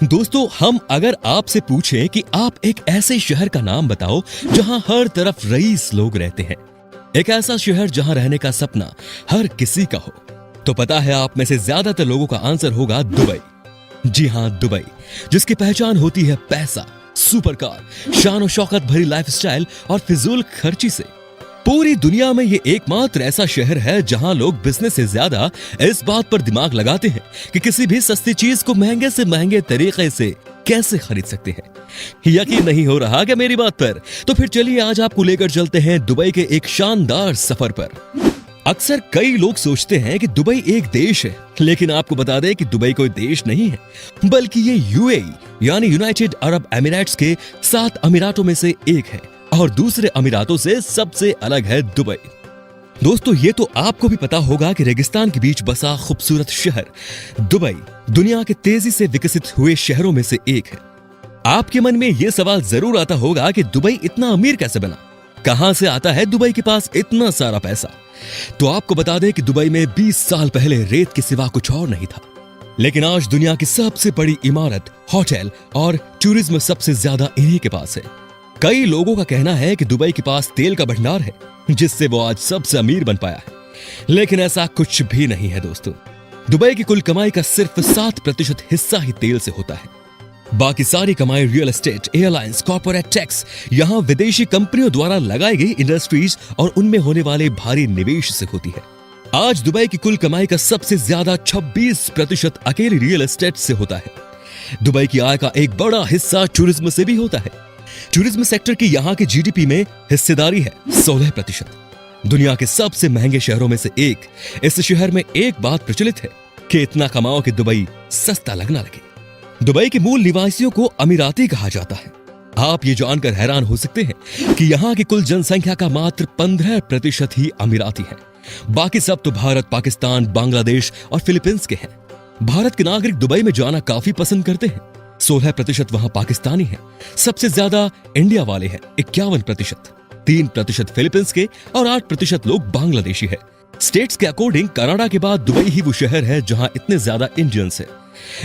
दोस्तों, हम अगर आपसे पूछें कि आप एक ऐसे शहर का नाम बताओ जहां हर तरफ रईस लोग रहते हैं, एक ऐसा शहर जहां रहने का सपना हर किसी का हो, तो पता है आप में से ज्यादातर लोगों का आंसर होगा दुबई। जी हां, दुबई, जिसकी पहचान होती है पैसा, सुपर कार, शान और शौकत भरी लाइफस्टाइल और फिजूल खर्ची से। पूरी दुनिया में ये एकमात्र ऐसा शहर है जहां लोग बिजनेस से ज्यादा इस बात पर दिमाग लगाते हैं कि किसी भी सस्ती चीज को महंगे से महंगे तरीके से कैसे खरीद सकते हैं। यकीन नहीं हो रहा क्या मेरी बात पर? तो फिर चलिए आज आपको लेकर चलते हैं दुबई के एक शानदार सफर पर। अक्सर कई लोग सोचते हैं कि दुबई एक देश है, लेकिन आपको बता दें कि दुबई कोई देश नहीं है, बल्कि ये यूएई यानी यूनाइटेड अरब एमिरेट्स के 7 अमीरातों में से एक है और दूसरे अमीरातों से सबसे अलग है दुबई। दोस्तों, ये तो आपको भी पता होगा कि रेगिस्तान के बीच बसा खूबसूरत शहर दुबई दुनिया के तेजी से विकसित हुए शहरों में से एक है। आपके मन में यह सवाल जरूर आता होगा कि दुबई इतना अमीर कैसे बना, कहां से आता है दुबई के पास इतना सारा पैसा। तो आपको बता दें कि दुबई में 20 साल पहले रेत के सिवा कुछ और नहीं था, लेकिन आज दुनिया की सबसे बड़ी इमारत, होटल और टूरिज्म सबसे ज्यादा इन्हीं के पास है। कई लोगों का कहना है कि दुबई के पास तेल का भंडार है, जिससे वो आज सबसे अमीर बन पाया है, लेकिन ऐसा कुछ भी नहीं है दोस्तों। दुबई की कुल कमाई का सिर्फ 7% हिस्सा ही तेल से होता है। बाकी सारी कमाई real estate, airlines, corporate tax, यहाँ विदेशी कंपनियों द्वारा लगाई गई इंडस्ट्रीज और उनमें होने वाले भारी निवेश से होती है। आज दुबई की कुल कमाई का सबसे ज्यादा 26% अकेले रियल एस्टेट से होता है। दुबई की आय का एक बड़ा हिस्सा टूरिज्म से भी होता है। टूरिज्म सेक्टर की यहाँ के जीडीपी में हिस्सेदारी है 16%। दुनिया के सबसे महंगे शहरों में से एक। इस शहर में एक बात प्रचलित है कि इतना कमाओ कि दुबई सस्ता लगना लगे। दुबई के मूल निवासियों को अमीराती कहा जाता है। आप ये जानकर हैरान हो सकते हैं कि यहाँ की कुल जनसंख्या का मात्र 15% ही अमीराती है। बाकी सब तो भारत, पाकिस्तान, बांग्लादेश और फिलीपींस के हैं। भारत के नागरिक दुबई में जाना काफी पसंद करते हैं। 16% वहां पाकिस्तानी हैं। सबसे ज्यादा इंडिया वाले हैं 51%, 3% फिलीपींस के और 8% लोग बांग्लादेशी है। स्टेट्स के अकॉर्डिंग कनाडा के बाद दुबई ही वो शहर है जहां इतने ज्यादा इंडियंस है।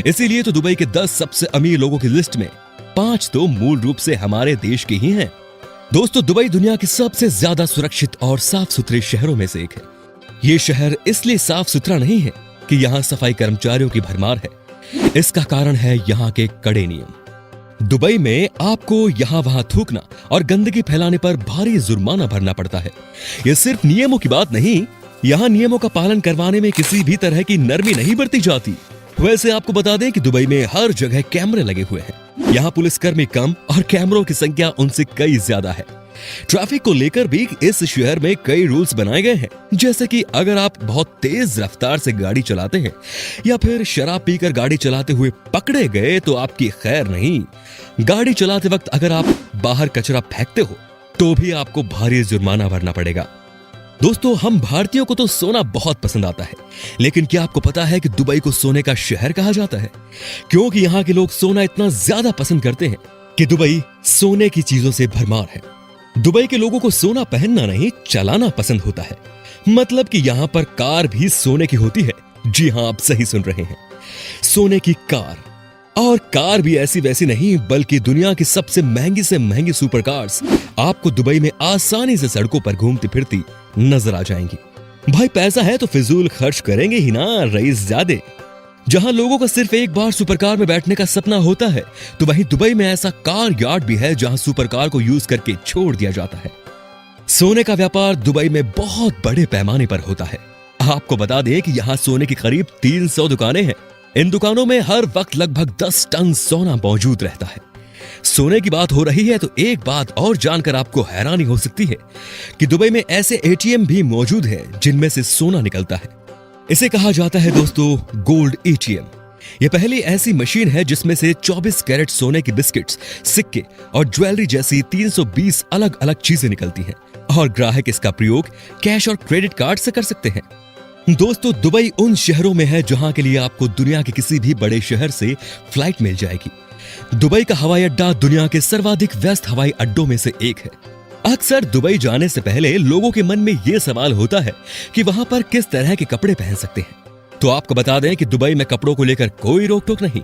इसीलिए तो दुबई के 10 सबसे अमीर लोगों की लिस्ट में 5 तो मूल रूप से हमारे देश के ही हैं। दोस्तों, दुबई दुनिया के सबसे ज्यादा सुरक्षित और साफ सुथरे शहरों में से एक है। ये शहर इसलिए साफ सुथरा नहीं है कि यहाँ सफाई कर्मचारियों की भरमार है, इसका कारण है यहाँ के कड़े नियम। दुबई में आपको यहाँ वहां थूकना और गंदगी फैलाने पर भारी जुर्माना भरना पड़ता है। यह सिर्फ नियमों की बात नहीं, यहाँ नियमों का पालन करवाने में किसी भी तरह की नरमी नहीं बरती जाती। वैसे आपको बता दें कि दुबई में हर जगह कैमरे लगे हुए हैं। यहाँ पुलिसकर्मी कम और कैमरों की संख्या उनसे कई ज्यादा है। ट्रैफिक को लेकर भी इस शहर में कई रूल्स बनाए गए हैं, जैसे कि अगर आप बहुत तेज रफ्तार से गाड़ी चलाते हैं या फिर शराब पीकर गाड़ी चलाते हुए पकड़े गए तो आपकी खैर नहीं। गाड़ी चलाते वक्त अगर आप बाहर कचरा फेंकते हो तो भी आपको भारी जुर्माना भरना पड़ेगा। दोस्तों, हम भारतीयों को तो सोना बहुत पसंद आता है, लेकिन क्या आपको पता है कि दुबई को सोने का शहर कहा जाता है? क्योंकि यहाँ के लोग सोना इतना ज्यादा पसंद करते हैं कि दुबई सोने की चीजों से भरमार है। दुबई के लोगों को सोना पहनना नहीं, चलाना पसंद होता है। मतलब कि यहाँ पर कार भी सोने की होती है। जी हाँ, आप सही सुन रहे हैं, सोने की कार। और कार भी ऐसी वैसी नहीं, बल्कि दुनिया की सबसे महंगी से महंगी सुपर कार्स आपको दुबई में आसानी से सड़कों पर घूमती फिरती नजर आ जाएंगी। भाई, पैसा है तो फिजूल खर्च करेंगे ही ना रईस ज़ादे। जहां लोगों का सिर्फ एक बार सुपर कार में बैठने का सपना होता है, तो वहीं दुबई में ऐसा कार यार्ड भी है जहां सुपर कार को यूज करके छोड़ दिया जाता है। सोने का व्यापार दुबई में बहुत बड़े पैमाने पर होता है। आपको बता दें कि यहाँ सोने की करीब 300 दुकानें हैं। इन दुकानों में हर वक्त लगभग 10 टन सोना मौजूद रहता है। सोने की बात हो रही है तो एक बात और जानकर आपको हैरानी हो सकती है कि दुबई में ऐसे एटीएम भी मौजूद हैं जिनमें से सोना निकलता है। इसे कहा जाता है दोस्तों गोल्ड एटीएम। यह पहली ऐसी मशीन है जिसमें से 24 कैरेट सोने की बिस्किट्स, सिक्के और ज्वेलरी जैसी 320 अलग अलग चीजें निकलती हैं और ग्राहक इसका प्रयोग कैश और क्रेडिट कार्ड से कर सकते हैं। दोस्तों, दुबई उन शहरों में है जहां के लिए आपको दुनिया के किसी भी बड़े शहर से फ्लाइट मिल जाएगी। दुबई का हवाई अड्डा दुनिया के सर्वाधिक व्यस्त हवाई अड्डों में से एक है। अक्सर दुबई जाने से पहले लोगों के मन में यह सवाल होता है कि वहां पर किस तरह के कपड़े पहन सकते हैं। तो आपको बता दें कि दुबई में कपड़ों को लेकर कोई रोक टोक नहीं।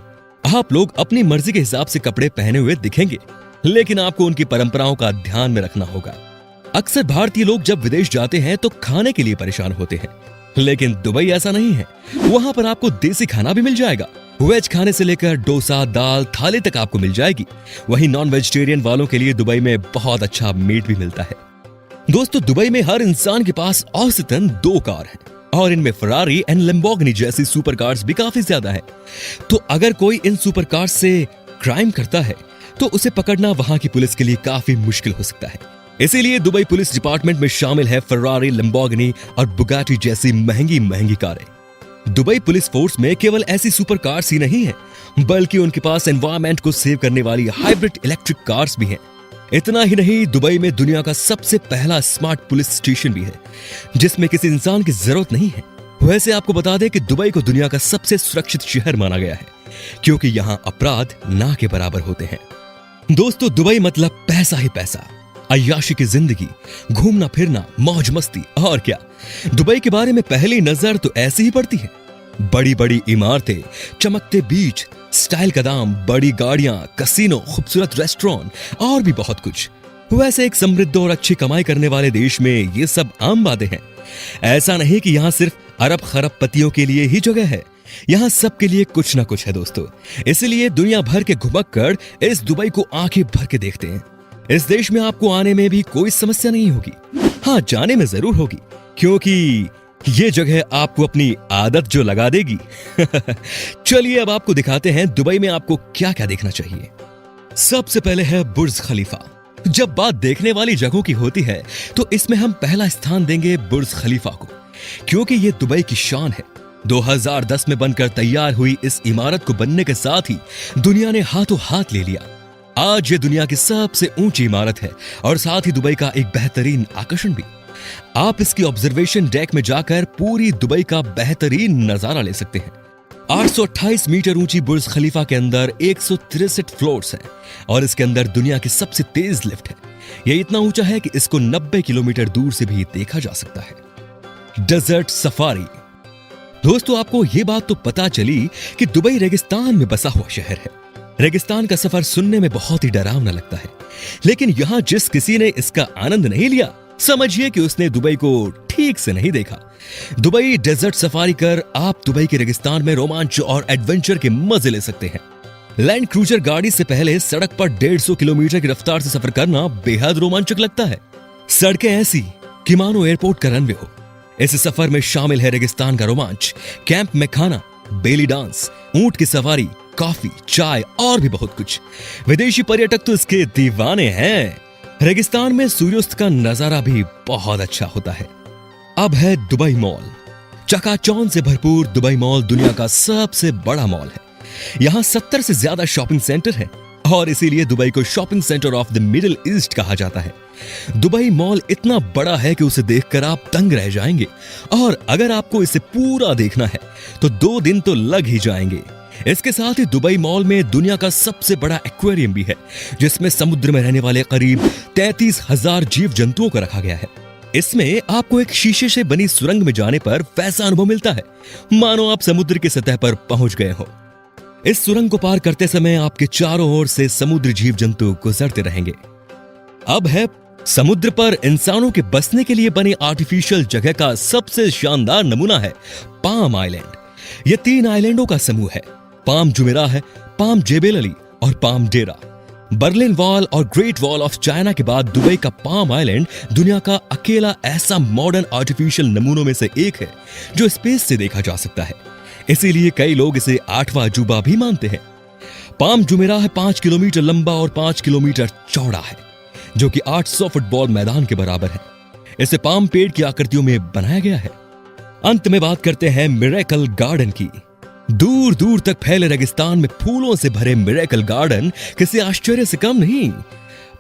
आप लोग अपनी मर्जी के हिसाब से कपड़े पहने हुए दिखेंगे, लेकिन आपको उनकी परंपराओं का ध्यान में रखना होगा। अक्सर भारतीय लोग जब विदेश जाते हैं तो खाने के लिए परेशान होते हैं, लेकिन दुबई ऐसा नहीं है। वहां पर आपको देसी खाना भी मिल जाएगा। वेज खाने से लेकर डोसा, दाल, थाली तक आपको मिल जाएगी। वहीं नॉन वेजिटेरियन वालों के लिए दुबई में बहुत अच्छा मीट भी मिलता है। दोस्तों, दुबई में हर इंसान के पास औसतन 2 कार हैं और इनमें फरारी एंड लैम्बोर्गिनी जैसी सुपर कार्स भी काफी ज्यादा है। तो अगर कोई इन सुपर कार्स से क्राइम करता है तो उसे पकड़ना वहां की पुलिस के लिए काफी मुश्किल हो सकता है। इसीलिए दुबई पुलिस डिपार्टमेंट में शामिल है फरारी, लैम्बोर्गिनी और बुगाटी जैसी महंगी महंगी कारें। दुबई पुलिस फोर्स में केवल ऐसी सुपर कार्स ही नहीं है, बल्कि उनके पास एनवायरनमेंट को सेव करने वाली हाइब्रिड इलेक्ट्रिक कार्स भी हैं। इतना ही नहीं, दुबई में दुनिया का सबसे पहला स्मार्ट पुलिस स्टेशन भी है, जिसमें किसी इंसान की जरूरत नहीं है। वैसे आपको बता दें कि दुबई को दुनिया का सबसे सुरक्षित शहर माना गया है, क्योंकि यहाँ अपराध ना के बराबर होते हैं। दोस्तों, दुबई मतलब पैसा ही पैसा, अय्याशी की जिंदगी, घूमना फिरना, मौज मस्ती। और क्या, दुबई के बारे में पहली नजर तो ऐसी ही पड़ती है। बड़ी बड़ी इमारतें, चमकते बीच, स्टाइल का दाम, बड़ी गाड़ियां, कसिनो, खूबसूरत रेस्टोरेंट और भी बहुत कुछ। वैसे एक समृद्ध और अच्छी कमाई करने वाले देश में ये सब आम बातें हैं। ऐसा नहीं कि यहाँ सिर्फ अरब खरब पतियों के लिए ही जगह है, यहाँ सबके लिए कुछ ना कुछ है दोस्तों। इसलिए दुनिया भर के घुमक्कड़ इस दुबई को आंखें भर के देखते हैं। इस देश में आपको आने में भी कोई समस्या नहीं होगी। हाँ, जाने में जरूर होगी, क्योंकि ये जगह आपको अपनी आदत जो लगा देगी। चलिए अब आपको दिखाते हैं दुबई में आपको क्या क्या देखना चाहिए। सबसे पहले है बुर्ज खलीफा। जब बात देखने वाली जगहों की होती है तो इसमें हम पहला स्थान देंगे बुर्ज खलीफा को, क्योंकि ये दुबई की शान है। 2010 में बनकर तैयार हुई इस इमारत को बनने के साथ ही दुनिया ने हाथों हाथ ले लिया। आज ये दुनिया की सबसे ऊंची इमारत है और साथ ही दुबई का एक बेहतरीन आकर्षण भी। आप इसकी ऑब्जर्वेशन डेक में जाकर पूरी दुबई का बेहतरीन नजारा ले सकते हैं। 828 मीटर ऊंची बुर्ज खलीफा के अंदर 163 फ्लोर्स हैं और इसके अंदर दुनिया की सबसे तेज लिफ्ट है। यह इतना ऊंचा है कि इसको 90 किलोमीटर दूर से भी देखा जा सकता है। Desert safari. दोस्तों, आपको यह बात तो पता चली कि दुबई रेगिस्तान में बसा हुआ शहर है। रेगिस्तान का सफर सुनने में बहुत ही डरावना लगता है, लेकिन यहां जिस किसी ने इसका आनंद नहीं लिया, समझिए कि उसने दुबई को ठीक से नहीं देखा। दुबई डेजर्ट सफारी कर आप दुबई के रेगिस्तान में रोमांच और एडवेंचर के मजे ले सकते हैं। लैंड क्रूजर गाड़ी से पहले सड़क पर 150 किलोमीटर की रफ्तार से सफर करना बेहद रोमांचक लगता है। सड़कें ऐसी कि मानो एयरपोर्ट का रनवे हो। इस सफर में शामिल है रेगिस्तान का रोमांच, कैंप में खाना, बेली डांस, ऊंट की सवारी, कॉफी, चाय और भी बहुत कुछ। विदेशी पर्यटक तो इसके दीवाने हैं। रेगिस्तान में सूर्यास्त का नजारा भी बहुत अच्छा होता है। अब है दुबई मॉल। चकाचौंध से भरपूर दुबई मॉल दुनिया का सबसे बड़ा मॉल है। यहाँ 70 से ज्यादा शॉपिंग सेंटर हैं और इसीलिए दुबई को shopping centre of the middle east कहा जाता है। दुबई मॉल इतना बड़ा है कि उसे देखकर आप दंग रह जाएंगे, और अगर आपको इसे पूरा देखना है तो 2 दिन तो लग ही जाएंगे। इसके साथ ही दुबई मॉल में दुनिया का सबसे बड़ा एक्वेरियम भी है, जिसमें समुद्र में रहने वाले करीब 33,000 जीव जंतुओं को रखा गया है। इसमें आपको एक शीशे से बनी सुरंग में जाने पर वैसा अनुभव मिलता है मानो आप समुद्र की सतह पर पहुंच गए हो। इस सुरंग को पार करते समय आपके चारों ओर से समुद्री जीव जंतु गुजरते रहेंगे। अब है समुद्र पर इंसानों के बसने के लिए बने आर्टिफिशियल जगह का सबसे शानदार नमूना है पाम आइलैंड। यह 3 आइलैंडों का समूह है। पाम जुमेराह है, पाम जेबेल अली और पाम डेरा। बर्लिन वॉल और ग्रेट वॉल ऑफ चाइना के बाद दुबई का पाम आइलैंड दुनिया का अकेला ऐसा मॉडर्न आर्टिफिशियल नमूनों में से एक है जो स्पेस से देखा जा सकता है। इसीलिए कई लोग इसे 8वां अजूबा भी मानते हैं। पाम जुमेराह 5 किलोमीटर लंबा और 5 किलोमीटर चौड़ा है, जो कि 800 फुटबॉल मैदान के बराबर है। इसे पाम पेड़ की आकृतियों में बनाया गया है। अंत में बात करते हैं मिरेकल गार्डन की। दूर दूर तक फैले रेगिस्तान में फूलों से भरे मिरेकल गार्डन किसी आश्चर्य से कम नहीं।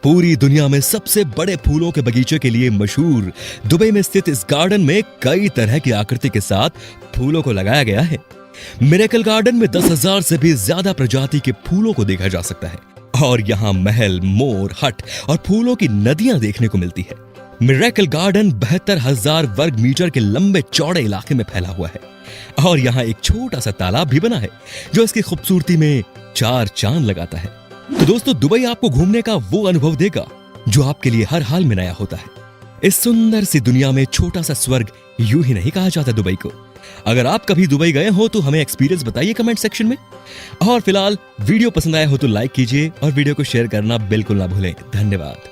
पूरी दुनिया में सबसे बड़े फूलों के बगीचे के लिए मशहूर दुबई में स्थित इस गार्डन में कई तरह की आकृति के साथ फूलों को लगाया गया है। मिरेकल गार्डन में 10,000 से भी ज्यादा प्रजाति के फूलों को देखा जा सकता है और यहाँ महल, मोर, हट और फूलों की नदियां देखने को मिलती है। मिरेकल गार्डन 72,000 वर्ग मीटर के लंबे चौड़े इलाके में फैला हुआ है। और यहाँ एक छोटा सा तालाब भी बना है जो इसकी खूबसूरती में 4 चांद लगाता है। तो दोस्तों, दुबई आपको घूमने का वो अनुभव देगा जो आपके लिए हर हाल में नया होता है। इस सुंदर सी दुनिया में छोटा सा स्वर्ग यूं ही नहीं कहा जाता दुबई को। अगर आप कभी दुबई गए हो तो हमें एक्सपीरियंस बताइए कमेंट सेक्शन में। और फिलहाल वीडियो पसंद आया हो तो लाइक कीजिए और वीडियो को शेयर करना बिल्कुल ना भूलें। धन्यवाद।